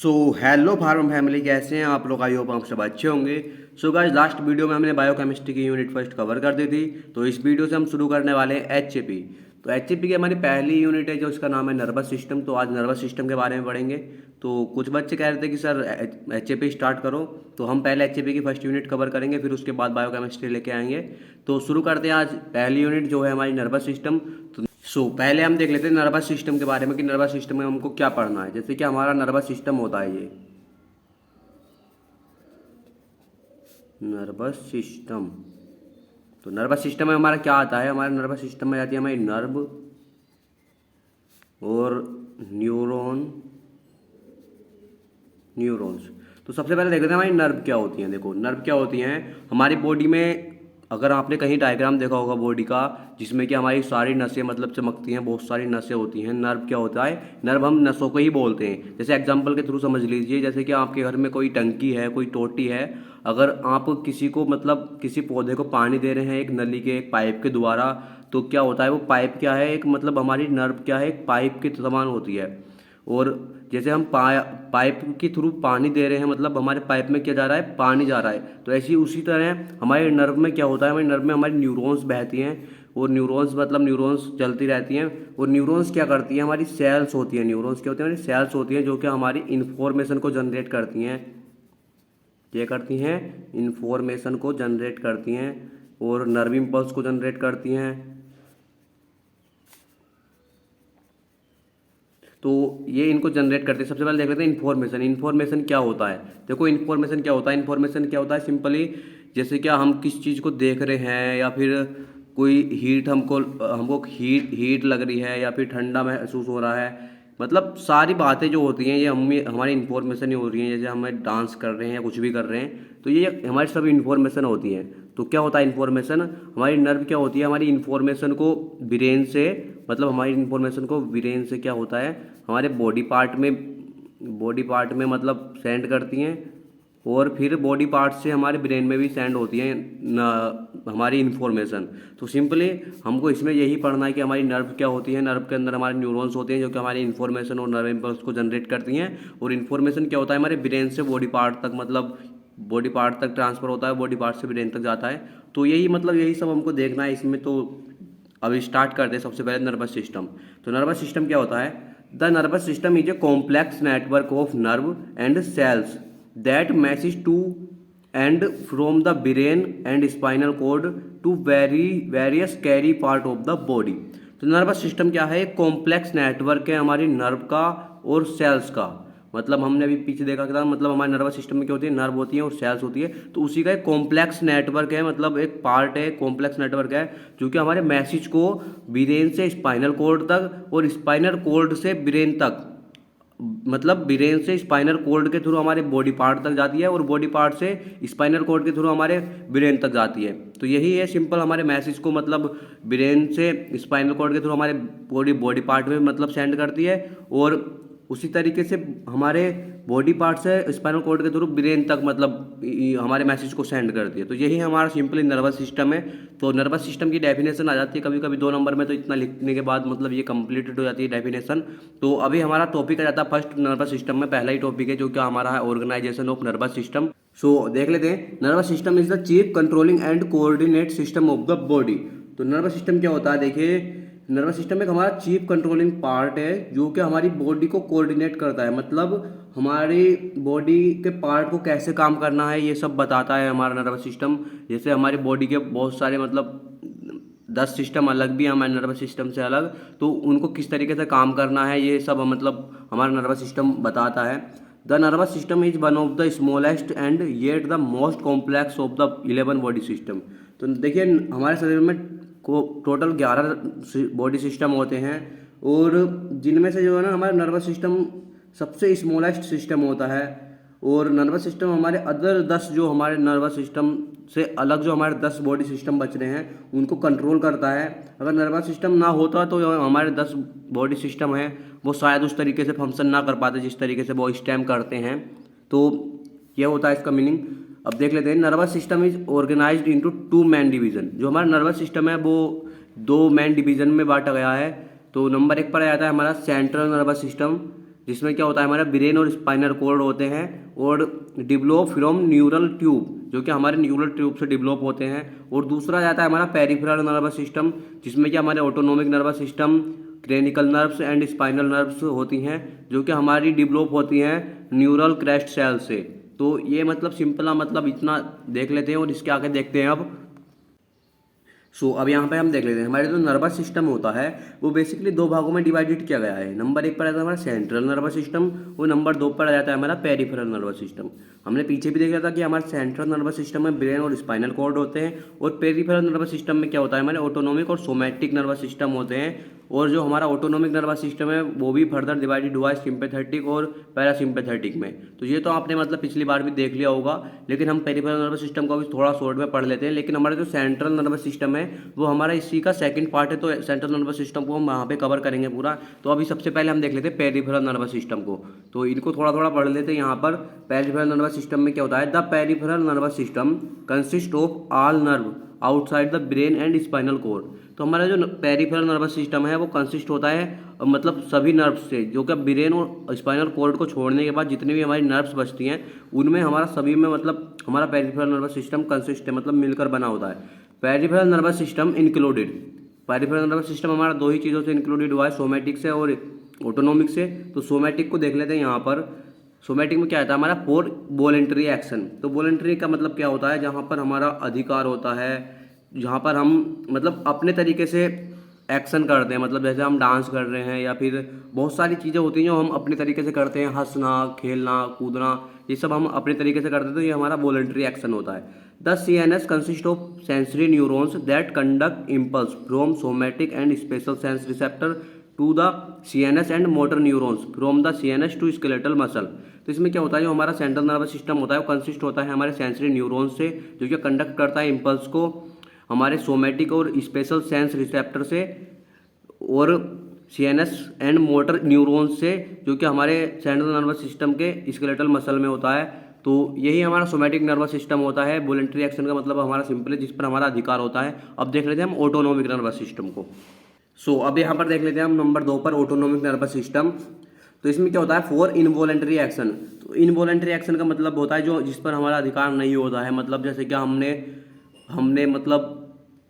So hello farm family, कैसे हैं आप लोग? आई होप आप सब अच्छे होंगे। सो गाइस, लास्ट वीडियो में हमने बायोकेमिस्ट्री की यूनिट फर्स्ट कवर कर दी थी। तो इस वीडियो से हम शुरू करने वाले हैं एचएपी। तो एचएपी की हमारी पहली यूनिट है जो इसका नाम है नर्वस सिस्टम। तो आज नर्वस सिस्टम के बारे में पढ़ेंगे। तो कुछ बच्चे कह रहे थे कि सर एचएपी स्टार्ट करो, तो हम पहले एचएपी की फर्स्ट यूनिट कवर करेंगे, फिर उसके बाद बायोकेमिस्ट्री लेके आएंगे। तो शुरू करते हैं आज पहली यूनिट जो है हमारी नर्वस सिस्टम। तो पहले हम देख लेते हैं नर्वस सिस्टम के बारे में कि नर्वस सिस्टम में हमको क्या पढ़ना है। जैसे कि हमारा नर्वस सिस्टम होता है ये नर्वस सिस्टम। तो नर्वस सिस्टम में हमारा क्या आता है? हमारे नर्वस सिस्टम में आती है हमारी नर्व और न्यूरॉन्स। तो सबसे पहले देखते हैं हमारी नर्व क्या होती हैं। देखो, नर्व क्या होती हैं हमारी बॉडी में। अगर आपने कहीं डायग्राम देखा होगा बॉडी का, जिसमें कि हमारी सारी नसें मतलब चमकती हैं, बहुत सारी नसें होती हैं। नर्व क्या होता है? नर्व हम नसों को ही बोलते हैं। जैसे एग्जांपल के थ्रू समझ लीजिए, जैसे कि आपके घर में कोई टंकी है, कोई टोटी है। अगर आप किसी को मतलब किसी पौधे को पानी दे रहे हैं एक नली के, एक पाइप के द्वारा, तो क्या होता है? वो पाइप क्या है? एक मतलब हमारी नर्व क्या है? एक पाइप के समान होती है। और जैसे हम पाइप के थ्रू पानी दे रहे हैं, मतलब हमारे पाइप में क्या जा रहा है? पानी जा रहा है। तो ऐसी उसी तरह हमारे नर्व में क्या होता है? हमारे नर्व में हमारी न्यूरॉन्स बहती हैं, और न्यूरॉन्स मतलब न्यूरॉन्स चलती रहती हैं। और न्यूरॉन्स क्या करती हैं? हमारी सेल्स होती हैं। न्यूरॉन्स क्या होती हैं? हमारी सेल्स होती हैं, जो कि हमारी इन्फॉर्मेशन को जनरेट करती हैं। क्या करती हैं? इन्फॉर्मेशन को जनरेट करती हैं और नर्व इम्पल्स को जनरेट करती हैं। तो ये इनको जनरेट करते हैं। सबसे पहले देख लेते हैं इन्फॉर्मेशन। इन्फॉर्मेशन क्या होता है? देखो, इन्फॉर्मेशन क्या होता है? इन्फॉर्मेशन क्या होता है? सिंपली जैसे क्या हम किस चीज़ को देख रहे हैं, या फिर कोई हीट हमको हमको हीट हीट लग रही है, या फिर ठंडा महसूस हो रहा है। मतलब सारी बातें जो होती हैं ये हमारी इन्फॉर्मेशन ही हो रही हैं। जैसे हम डांस कर रहे हैं या कुछ भी कर रहे हैं, तो ये हमारी सब इन्फॉर्मेशन होती हैं। तो क्या होता है इन्फॉर्मेशन? हमारी नर्व क्या होती है? हमारी इन्फॉर्मेशन को ब्रेन से, मतलब हमारी इन्फॉर्मेशन को ब्रेन से क्या होता है? हमारे बॉडी पार्ट में मतलब सेंड करती हैं, और फिर बॉडी पार्ट से हमारे ब्रेन में भी सेंड होती है हमारी इन्फॉर्मेशन। तो सिंपली हमको इसमें यही पढ़ना है कि हमारी नर्व क्या होती है। नर्व के अंदर हमारे न्यूरॉन्स होते हैं, जो कि हमारी इन्फॉर्मेशन और नर्व इम्पल्स को जनरेट करती हैं। और इन्फॉर्मेशन क्या होता है? हमारे ब्रेन से बॉडी पार्ट तक, मतलब बॉडी पार्ट तक ट्रांसफ़र होता है, बॉडी पार्ट से ब्रेन तक जाता है। तो यही सब हमको देखना है इसमें। तो अब स्टार्ट करते हैं सबसे पहले नर्वस सिस्टम। तो नर्वस सिस्टम क्या होता है? The nervous system is a complex network of nerve and cells that message to and from the brain and spinal cord to various carry part of the body. तो nervous system क्या है? एक complex network है हमारी nerve का और sales का। मतलब हमने अभी पीछे देखा था, मतलब हमारे नर्वस सिस्टम में क्या होती है? नर्व होती है और सेल्स होती है। तो उसी का एक कॉम्प्लेक्स नेटवर्क है, मतलब एक पार्ट है, कॉम्प्लेक्स नेटवर्क है, जो कि हमारे मैसेज को ब्रेन से स्पाइनल कॉर्ड तक और स्पाइनल कॉर्ड से ब्रेन तक, मतलब ब्रेन से स्पाइनल कॉर्ड के थ्रू हमारे बॉडी पार्ट तक जाती है, और बॉडी पार्ट से स्पाइनल कॉर्ड के थ्रू हमारे ब्रेन तक जाती है। तो यही है सिंपल, हमारे मैसेज को मतलब ब्रेन से स्पाइनल कॉर्ड के थ्रू हमारे बॉडी पार्ट में मतलब सेंड करती है, और उसी तरीके से हमारे बॉडी पार्ट से स्पाइनल कॉर्ड के थ्रू ब्रेन तक मतलब हमारे मैसेज को सेंड करती है। तो यही हमारा सिंपली नर्वस सिस्टम है। तो नर्वस सिस्टम की डेफिनेशन आ जाती है कभी कभी 2 नंबर में, तो इतना लिखने के बाद मतलब ये कंप्लीटेड हो जाती है डेफिनेशन। तो अभी हमारा टॉपिक आ जाता है फर्स्ट नर्वस सिस्टम में। पहला ही टॉपिक है जो कि हमारा है ऑर्गेनाइजेशन ऑफ नर्वस सिस्टम। देख लेते हैं। Nervous system is the chief controlling and coordinate system of the body. तो नर्वस सिस्टम क्या होता है? देखिए, नर्वस सिस्टम एक हमारा चीफ कंट्रोलिंग पार्ट है, जो कि हमारी बॉडी को कोऑर्डिनेट करता है। मतलब हमारी बॉडी के पार्ट को कैसे काम करना है ये सब बताता है हमारा नर्वस सिस्टम। जैसे हमारी बॉडी के बहुत सारे मतलब 10 सिस्टम अलग भी हैं हमारे नर्वस सिस्टम से अलग, तो उनको किस तरीके से काम करना है ये सब मतलब हमारा नर्वस सिस्टम बताता है। The nervous system is one of the smallest and yet the most complex of the 11 body system. तो देखिए, हमारे शरीर में को टोटल 11 बॉडी सिस्टम होते हैं, और जिनमें से जो है ना हमारा नर्वस सिस्टम सबसे स्मॉलेस्ट सिस्टम होता है। और नर्वस सिस्टम हमारे अदर 10 जो हमारे नर्वस सिस्टम से अलग जो हमारे 10 बॉडी सिस्टम बच रहे हैं उनको कंट्रोल करता है। अगर नर्वस सिस्टम ना होता तो हमारे 10 बॉडी सिस्टम हैं वो शायद उस तरीके से फंक्शन ना कर पाते जिस तरीके से वो इस टाइम करते हैं। तो यह होता है इसका मीनिंग। अब देख लेते हैं। Nervous system is organised into 2 main division. जो हमारा नर्वस सिस्टम है वो 2 मेन डिवीजन में बांटा गया है। तो नंबर 1 पर आ जाता है हमारा सेंट्रल नर्वस सिस्टम, जिसमें क्या होता है हमारा ब्रेन और स्पाइनल कॉर्ड होते हैं, और डेवलप फ्रॉम न्यूरल ट्यूब, जो कि हमारे न्यूरल ट्यूब से डेवलप होते हैं। और दूसरा जाता है हमारा पेरिफेरल नर्वस सिस्टम, जिसमें कि हमारे autonomic nervous system, cranial nerves and spinal nerves होती हैं, जो कि हमारी डेवलप होती हैं न्यूरल क्रेस्ट सेल से। तो ये मतलब सिंपल मतलब इतना देख लेते हैं, और इसके आगे देखते हैं अब। अब यहाँ पे हम देख लेते हैं हमारे जो नर्वस सिस्टम होता है वो बेसिकली दो भागों में डिवाइडेड किया गया है। नंबर 1 पर आता है हमारा सेंट्रल नर्वस सिस्टम, और नंबर 2 पर आ जाता है हमारा पेरिफेरल नर्वस सिस्टम। हमने पीछे भी देखा था कि हमारे सेंट्रल नर्वस सिस्टम में ब्रेन और स्पाइनल कॉर्ड होते हैं, और पेरिफेरल नर्वस सिस्टम में क्या होता है हमारे ऑटोनोमिक और सोमैटिक नर्वस सिस्टम होते हैं। और जो हमारा ऑटोनोमिक नर्वस सिस्टम है वो भी फर्दर डिवाइडेड हुआ है सिंपैथेटिक और पैरासिम्पैथेटिक में। तो ये तो आपने मतलब पिछली बार भी देख लिया होगा, लेकिन हम पेरिफेरल नर्वस सिस्टम को भी थोड़ा शॉर्ट में पढ़ लेते हैं। लेकिन हमारा जो सेंट्रल नर्वस सिस्टम है वो हमारा इसी का सेकंड पार्ट है, तो सेंट्रल नर्वस सिस्टम को हम वहाँ पे कवर करेंगे पूरा। तो अभी सबसे पहले हम देख लेते हैं पेरिफेरल नर्वस सिस्टम को, तो इनको थोड़ा थोड़ा पढ़ लेते हैं। यहाँ पर पेरिफेरल नर्वस सिस्टम में क्या होता है, the peripheral nervous system consist of all nerve outside the brain and spinal cord. तो हमारा जो पेरिफेरल नर्वस सिस्टम है वो कंसिस्ट होता है मतलब सभी नर्व्स से, जो कि ब्रेन और स्पाइनल कॉर्ड को छोड़ने के बाद जितनी भी हमारी नर्व्स बचती हैं उनमें हमारा सभी में मतलब हमारा पेरिफेरल नर्वस सिस्टम कंसिस्ट है, मतलब मिलकर बना होता है। Peripheral nervous system included, peripheral nervous system हमारा दो ही चीज़ों से इंक्लूडेड हुआ है, सोमैटिक से और ऑटोनोमिक से। तो सोमैटिक को देख लेते हैं यहाँ पर। सोमैटिक में क्या आता है हमारा फॉर वॉलेंटरी एक्शन। तो वॉलेंटरी का मतलब क्या होता है, जहाँ पर हमारा अधिकार होता है, जहाँ पर हम मतलब अपने तरीके से एक्शन करते हैं, मतलब जैसे हम डांस कर रहे हैं या फिर बहुत सारी चीज़ें होती हैं जो हम अपने तरीके से करते हैं, हंसना, खेलना, कूदना, ये सब हम अपने तरीके से करते हैं, तो ये हमारा वॉलेंटरी एक्शन होता है। The CNS consist of sensory neurons that conduct impulse from somatic and special sense receptor to the CNS and motor neurons from the CNS to skeletal muscle. तो इसमें क्या होता है, जो हमारा सेंट्रल नर्वस सिस्टम होता है वो कंसिस्ट होता है हमारे सेंसरी न्यूरॉन्स से, जो कि कंडक्ट करता है इम्पल्स को हमारे सोमैटिक और स्पेशल सेंस रिसेप्टर से, और CNS एंड मोटर न्यूरॉन्स से, जो कि हमारे सेंट्रल नर्वस सिस्टम के स्केलेटल मसल में होता है। तो यही हमारा सोमैटिक नर्वस सिस्टम होता है। वॉलेंटरी एक्शन का मतलब हमारा सिंपल है, जिस पर हमारा अधिकार होता है। अब देख लेते हैं हम ऑटोनोमिक नर्वस सिस्टम को। अब यहाँ पर देख लेते हैं हम नंबर 2 पर ऑटोनोमिक नर्वस सिस्टम। तो इसमें क्या होता है, फॉर इनवॉलेंटरी एक्शन। तो इनवॉलेंटरी एक्शन का मतलब होता है जो जिस पर हमारा अधिकार नहीं होता है, मतलब जैसे कि हमने मतलब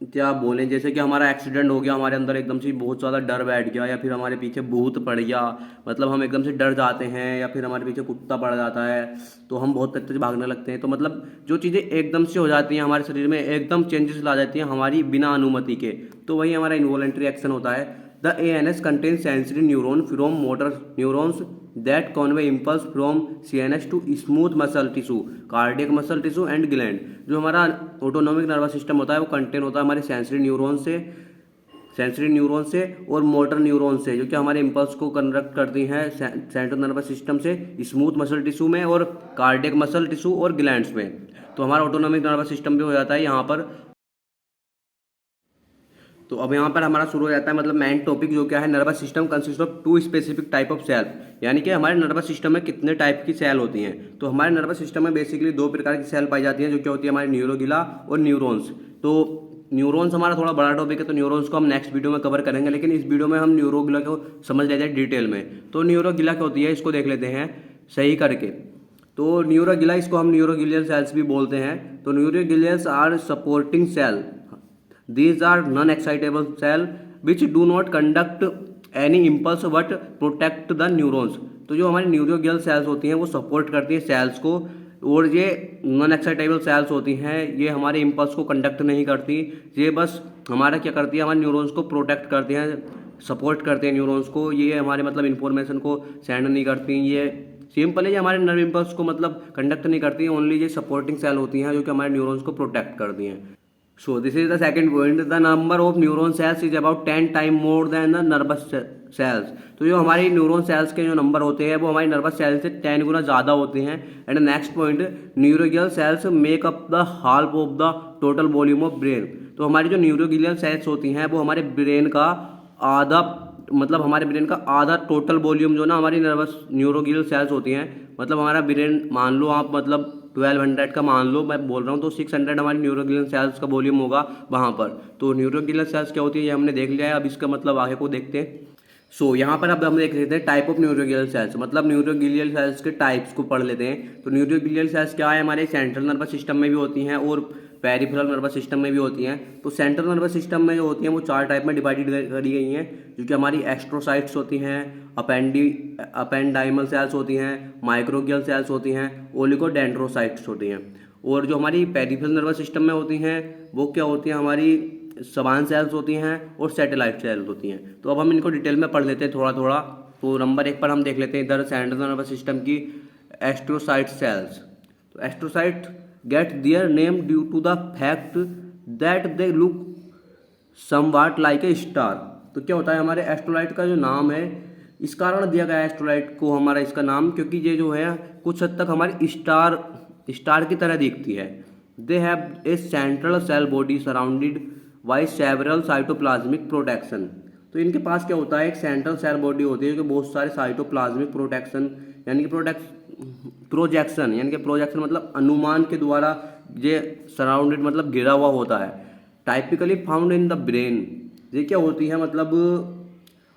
क्या बोलें, जैसे कि हमारा एक्सीडेंट हो गया, हमारे अंदर एकदम से बहुत ज़्यादा डर बैठ गया, या फिर हमारे पीछे भूत पड़ गया, मतलब हम एकदम से डर जाते हैं, या फिर हमारे पीछे कुत्ता पड़ जाता है तो हम बहुत तेज भागने लगते हैं। तो मतलब जो चीज़ें एकदम से हो जाती हैं हमारे शरीर में, एकदम चेंजेस ला जाती हैं हमारी बिना अनुमति के, तो वही हमारा इनवॉलेंटरी एक्शन होता है। The ANS contains sensory neuron from motor neurons that convey impulse from CNS to smooth muscle tissue, cardiac muscle tissue and gland। जो हमारा ऑटोनोमिक नर्वस सिस्टम होता है वो कंटेन होता है हमारे सेंसरी न्यूरॉन से और मोटर न्यूरॉन से, जो कि हमारे इम्पल्स को कंडक्ट करती हैं सेंट्रल नर्वस सिस्टम से स्मूथ मसल टिश्यू में और कार्डियक मसल टिश्यू और ग्लैंड्स में। तो हमारा ऑटोनोमिक नर्वस सिस्टम भी हो जाता है यहाँ पर। तो अब यहाँ पर हमारा शुरू हो जाता है मतलब मेन टॉपिक, जो क्या है, nervous system consist of 2 specific type of cell. यानी कि हमारे नर्वस सिस्टम में कितने टाइप की सेल होती हैं। तो हमारे नर्वस सिस्टम में बेसिकली 2 प्रकार की सेल पाई जाती हैं, जो क्या होती है हमारे न्यूरोगिला और न्यूरॉन्स। तो न्यूरॉन्स हमारा थोड़ा बड़ा टॉपिक है, तो न्यूरॉन्स को हम नेक्स्ट वीडियो में कवर करेंगे, लेकिन इस वीडियो में हम न्यूरोगिला को समझ लेते हैं डिटेल में। तो न्यूरोगिला क्या होती है इसको देख लेते हैं सही करके। तो न्यूरोगिला, इसको हम न्यूरोगिलियल सेल्स भी बोलते हैं। तो neuroglials are supporting cell. These are non-excitable cell which do not conduct any impulse but protect the neurons। तो जो हमारी न्यूरोगियल सेल्स होती हैं वो सपोर्ट करती हैं सेल्स को, और ये नॉन एक्साइटेबल सेल्स होती हैं, ये हमारे इम्पल्स को कंडक्ट नहीं करती, ये बस हमारा क्या करती है, हमारे न्यूरॉन्स को प्रोटेक्ट करती हैं, सपोर्ट करते हैं न्यूरॉन्स को। ये हमारे मतलब इन्फॉर्मेशन को सेंड नहीं करती, ये सिंपल है, ये हमारे नर्व इम्पल्स को मतलब कंडक्ट नहीं करती हैं, ओनली ये सपोर्टिंग सेल होती हैं जो कि हमारे न्यूरॉन्स को प्रोटेक्ट करती हैं। So this is the second point, the number of neuron cells is about 10 times more than the nervous cells। तो जो हमारी न्यूरॉन सेल्स के जो नंबर होते हैं वो हमारी नर्वस सेल्स से 10 गुना ज़्यादा होते हैं। And next point, neuroglial cells make up the half of the total volume of brain. तो हमारी जो न्यूरोगिलियल सेल्स होती हैं वो हमारे ब्रेन का आधा, मतलब हमारे ब्रेन का आधा टोटल वॉल्यूम जो ना हमारी न्यूरोगिलियल सेल्स होती हैं, मतलब हमारा ब्रेन मान लो आप मतलब 1200 का मान लो मैं बोल रहा हूँ, तो 600 हमारी न्यूरोगिलियल सेल्स का वॉल्यूम होगा वहाँ पर। तो न्यूरोगिलियल सेल्स क्या होती है ये हमने देख लिया है, अब इसका मतलब आगे को देखते हैं। यहाँ पर अब हम देख लेते हैं टाइप ऑफ न्यूरोगिलियल सेल्स, मतलब न्यूरोगिलियल सेल्स के टाइप्स को पढ़ लेते हैं। तो न्यूरोगिलियल सेल्स क्या है, हमारे सेंट्रल नर्वस सिस्टम में भी होती हैं और पेरिफेरल नर्वस सिस्टम में भी होती हैं। तो सेंट्रल नर्वस सिस्टम में जो होती हैं वो 4 टाइप में डिवाइडेड करी गई हैं, जो कि हमारी एस्ट्रोसाइट्स होती हैं, अपेंडाइमल सेल्स होती हैं, माइक्रोगियल सेल्स होती हैं, ओलिगोडेंड्रोसाइट्स होती हैं। और जो हमारी पेरिफेरल नर्वस सिस्टम में होती हैं वो क्या होती हैं, हमारी सबान सेल्स होती हैं और सैटेलाइट सेल्स होती हैं। तो अब हम इनको डिटेल में पढ़ लेते हैं थोड़ा थोड़ा। तो नंबर 1 पर हम देख लेते हैं इधर सेंट्रल नर्वस सिस्टम की एस्ट्रोसाइट सेल्स। तो astrocyte get their name due to the fact that they look somewhat like a star. तो क्या होता है, हमारे एस्ट्रोलाइट का जो नाम है, इस कारण दिया गया है एस्ट्रोलाइट को हमारा इसका नाम, क्योंकि ये जो है कुछ हद तक हमारी स्टार की तरह दिखती है। They have a central cell body surrounded by several cytoplasmic protection. तो इनके पास क्या होता है, एक सेंट्रल सेल बॉडी होती है जो बहुत सारे साइटोप्लाज्मिक प्रोटेक्शन यानी कि प्रोजेक्शन मतलब अनुमान के द्वारा ये सराउंडेड मतलब घिरा हुआ होता है। Typically found in the brain. ये क्या होती है, मतलब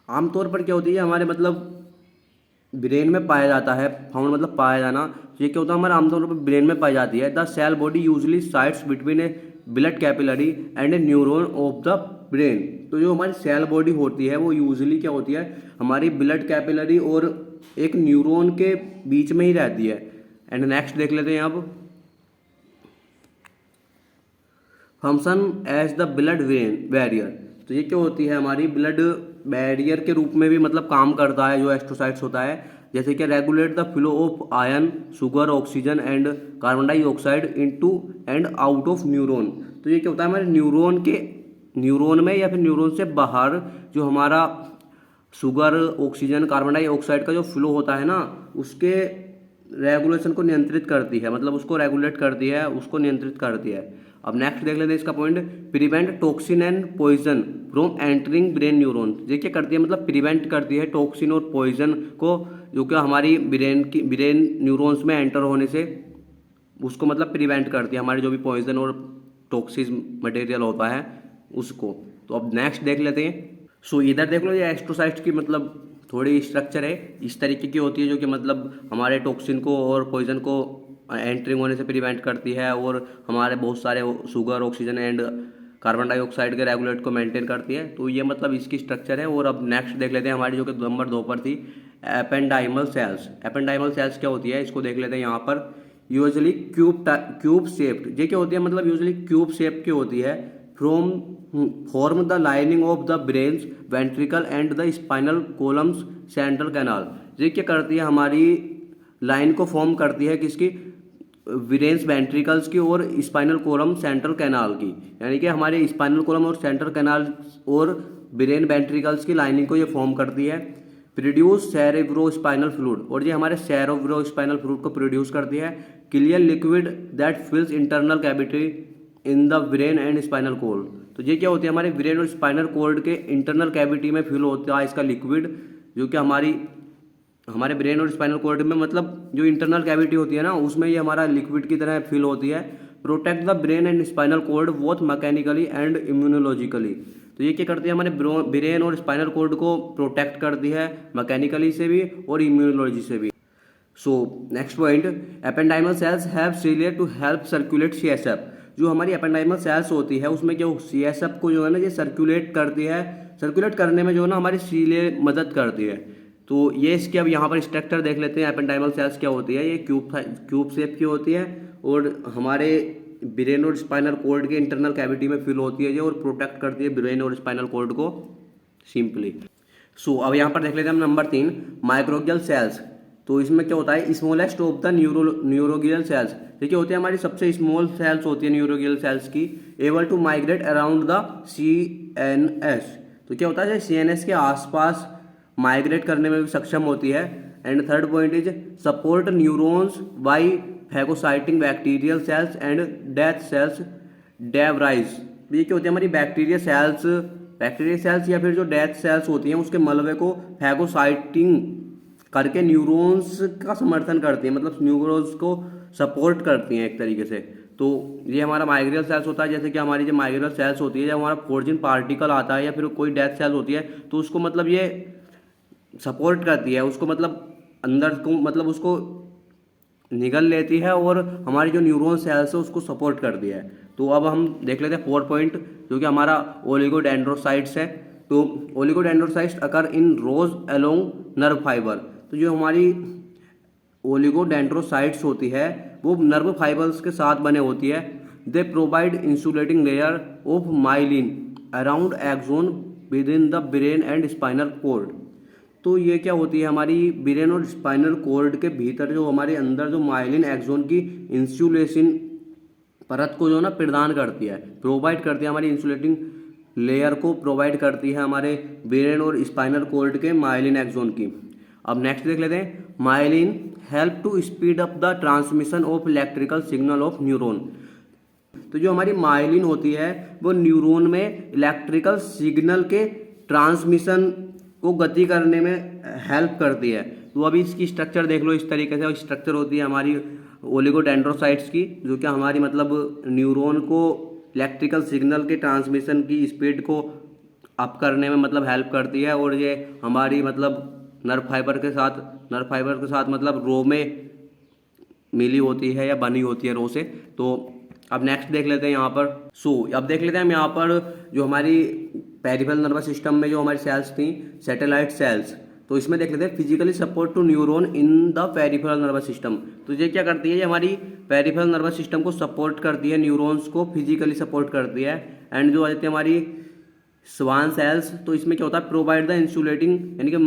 आमतौर पर क्या होती है हमारे मतलब ब्रेन में पाया जाता है। फाउंड मतलब पाया जाना। तो ये क्या होता है, हमारे आमतौर पर ब्रेन में पाई जाती है। The cell body usually sites between a blood capillary and a neuron of the brain. तो जो हमारी सेल बॉडी होती है वो यूजली क्या होती है, हमारी ब्लड कैपिलरी और एक न्यूरॉन के बीच में ही रहती है। एंड नेक्स्ट देख लेते हैं अब, function as the blood barrier. तो ये क्या होती है, हमारी ब्लड बैरियर के रूप में भी मतलब काम करता है जो एस्ट्रोसाइट्स होता है। जैसे कि regulate the flow of ion, sugar, oxygen and carbon dioxide into and out of neuron. तो ये क्या होता है, हमारे न्यूरॉन में या फिर न्यूरॉन से बाहर जो हमारा शुगर, ऑक्सीजन, कार्बन डाइऑक्साइड का जो फ्लो होता है ना, उसके रेगुलेशन को नियंत्रित करती है, मतलब उसको रेगुलेट करती है, उसको नियंत्रित करती है। अब नेक्स्ट देख लेते हैं इसका point, prevent toxin and poison from entering brain neuron. ये क्या करती है, मतलब प्रिवेंट करती है टॉक्सिन और पॉइजन को, जो कि हमारी ब्रेन न्यूरॉन्स में एंटर होने से उसको मतलब प्रिवेंट करती है, हमारे जो भी पॉइजन और टॉक्सिक मटेरियल होता है उसको। तो अब नेक्स्ट देख लेते हैं। इधर देख लो, ये एस्ट्रोसाइट्स की मतलब थोड़ी स्ट्रक्चर है इस तरीके की होती है, जो कि मतलब हमारे टॉक्सिन को और पॉइजन को एंटरिंग होने से प्रिवेंट करती है, और हमारे बहुत सारे sugar, oxygen and carbon dioxide के रेगुलेट को मेंटेन करती है। तो ये मतलब इसकी स्ट्रक्चर है। और अब नेक्स्ट देख लेते हैं हमारी जो कि नंबर 2 पर थी, एपेंडाइमल सेल्स। एपेंडाइमल सेल्स क्या होती है, इसको देख लेते हैं यहाँ पर। Usually cube shaped. ये क्या होती है, मतलब यूजुअली क्यूब शेप की होती है। Form the lining of the brains ventricle and the spinal coulombs central canal. ये क्या करती है, हमारी लाइन को फॉर्म करती है किसकी, ब्रेन्स वेंट्रिकल्स की और स्पाइनल कोलम सेंट्रल कैनाल की। यानी कि हमारे स्पाइनल कोलम और सेंट्रल कैनाल और ब्रेन वेंट्रिकल्स की लाइनिंग को ये फॉर्म करती है। Produce cerebrospinal fluid. और ये हमारे सेरेब्रोस्पाइनल फ्लूइड को प्रोड्यूस करती है। Clear liquid that fills internal cavity in the brain and spinal cord. तो ये क्या होती है, हमारे ब्रेन और स्पाइनल कोर्ड के इंटरनल कैविटी में फिल होता है इसका लिक्विड, जो कि हमारे ब्रेन और स्पाइनल कोर्ड में मतलब जो इंटरनल कैविटी होती है ना, उसमें ये हमारा लिक्विड की तरह फिल होती है। Protect the brain and spinal code both mechanically and immunologically. तो ये क्या करती है, हमारे ब्रेन और स्पाइनल कोर्ड को प्रोटेक्ट करती है मैकेनिकली से भी और इम्यूनोलॉजी से भी। Next point, ependymal cells have cilia to help circulate CSF. जो हमारी एपेंडाइमल सेल्स होती है उसमें जो सीएसएफ को जो है ना, ये सर्कुलेट करती है। सर्कुलेट करने में जो है ना हमारी सीलिया मदद करती है। तो ये इसके अब यहाँ पर स्ट्रक्चर देख लेते हैं। एपेंडाइमल सेल्स क्या होती है, ये क्यूब शेप की होती है और हमारे ब्रेन और स्पाइनल कोर्ड के इंटरनल कैविटी में फिल होती है ये, और प्रोटेक्ट करती है ब्रेन और स्पाइनल कोर्ड को सिंपली। अब यहाँ पर देख लेते हैं हम नंबर 3, माइक्रोगियल सेल्स। तो इसमें क्या होता है, smallest of the neuroglial cells. देखिए होती है हमारी सबसे स्मॉल सेल्स होती है न्यूरोगियल सेल्स की, able to migrate around the CNS। तो क्या होता है, CNS के आसपास माइग्रेट करने में भी सक्षम होती है। And third point is support neurons by phagocytizing bacterial cells and death cells debris. ये क्या होती है, हमारी बैक्टीरिया सेल्स या फिर जो डेथ सेल्स होती हैं उसके मलबे को फैगोसाइटिंग करके न्यूरॉन्स का समर्थन करती है, मतलब न्यूरॉन्स को सपोर्ट करती हैं एक तरीके से। तो ये हमारा माइग्रियल सेल्स होता है। जैसे कि हमारी जो माइग्रियल सेल्स होती है, जब हमारा फोर्जिन पार्टिकल आता है या फिर कोई डेथ सेल होती है, तो उसको मतलब ये सपोर्ट करती है उसको, मतलब अंदर को, मतलब उसको निगल लेती है और हमारी जो न्यूरॉन सेल्स है उसको सपोर्ट करती है। तो अब हम देख लेते हैं 4 पॉइंट, जो कि हमारा ओलिगोडेंड्रोसाइट्स है। तो ओलिगोडेंड्रोसाइट्स अकर इन रोज अलोंग नर्व फाइबर। तो जो हमारी ओलिगोडेंड्रोसाइट्स होती है वो नर्व फाइबर्स के साथ बने होती है। They provide insulating layer of myelin around axon within the brain and spinal cord. तो ये क्या होती है, हमारी ब्रेन और स्पाइनल कोर्ड के भीतर जो हमारे अंदर जो माइलिन एक्सोन की इंसुलेशन परत को जो ना प्रदान करती है, प्रोवाइड करती है, हमारी इंसुलेटिंग लेयर को प्रोवाइड करती है हमारे ब्रेन और स्पाइनल कोर्ड के माइलिन एक्सोन की। अब नेक्स्ट देख लेते हैं, myelin help to speed up the transmission of electrical signal of neuron. तो जो हमारी माइलिन होती है वो न्यूरॉन में इलेक्ट्रिकल सिग्नल के ट्रांसमिशन को गति करने में हेल्प करती है। तो अभी इसकी स्ट्रक्चर देख लो, इस तरीके से स्ट्रक्चर होती है हमारी ओलिगोडेंड्रोसाइट्स की, जो कि हमारी मतलब न्यूरॉन को इलेक्ट्रिकल सिग्नल के ट्रांसमिशन की स्पीड को अप करने में मतलब हेल्प करती है। और ये हमारी मतलब नर्व फाइबर के साथ मतलब रो में मिली होती है या बनी होती है रो से। तो अब नेक्स्ट देख लेते हैं यहाँ पर। अब देख लेते हैं हम यहाँ पर जो हमारी पेरिफेरल नर्वस सिस्टम में जो हमारी सेल्स थी, सैटेलाइट सेल्स। तो इसमें देख लेते हैं physically support to neuron in the peripheral nervous system. तो ये क्या करती है, ये हमारी पेरिफेरल नर्वस सिस्टम को सपोर्ट करती है, न्यूरॉन्स को फिजिकली सपोर्ट करती है। एंड जो आती है हमारी स्वान सेल्स, तो इसमें क्या होता है, प्रोवाइड द इंसुलेटिंग यानी कि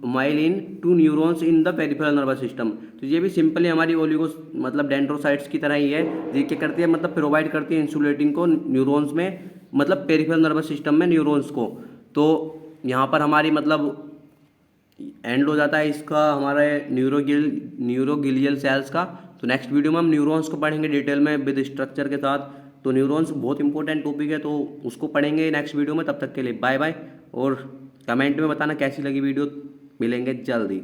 myelin to neurons in the peripheral nervous system. तो ये भी सिंपली हमारी ओलिगो मतलब डेंड्रोसाइट्स की तरह ही है। ये क्या करती है, मतलब प्रोवाइड करती है इंसुलेटिंग को न्यूरॉन्स में, मतलब पेरिफेरल नर्वस सिस्टम में न्यूरॉन्स को। तो यहाँ पर हमारी मतलब एंड हो जाता है इसका हमारे न्यूरोगिलियल सेल्स का। तो नेक्स्ट वीडियो में हम न्यूरॉन्स को पढ़ेंगे डिटेल में विद स्ट्रक्चर के साथ। तो न्यूरॉन्स बहुत इंपॉर्टेंट टॉपिक है, तो उसको पढ़ेंगे नेक्स्ट वीडियो में। तब तक के लिए बाय बाय, और कमेंट में बताना कैसी लगी वीडियो। मिलेंगे जल्दी।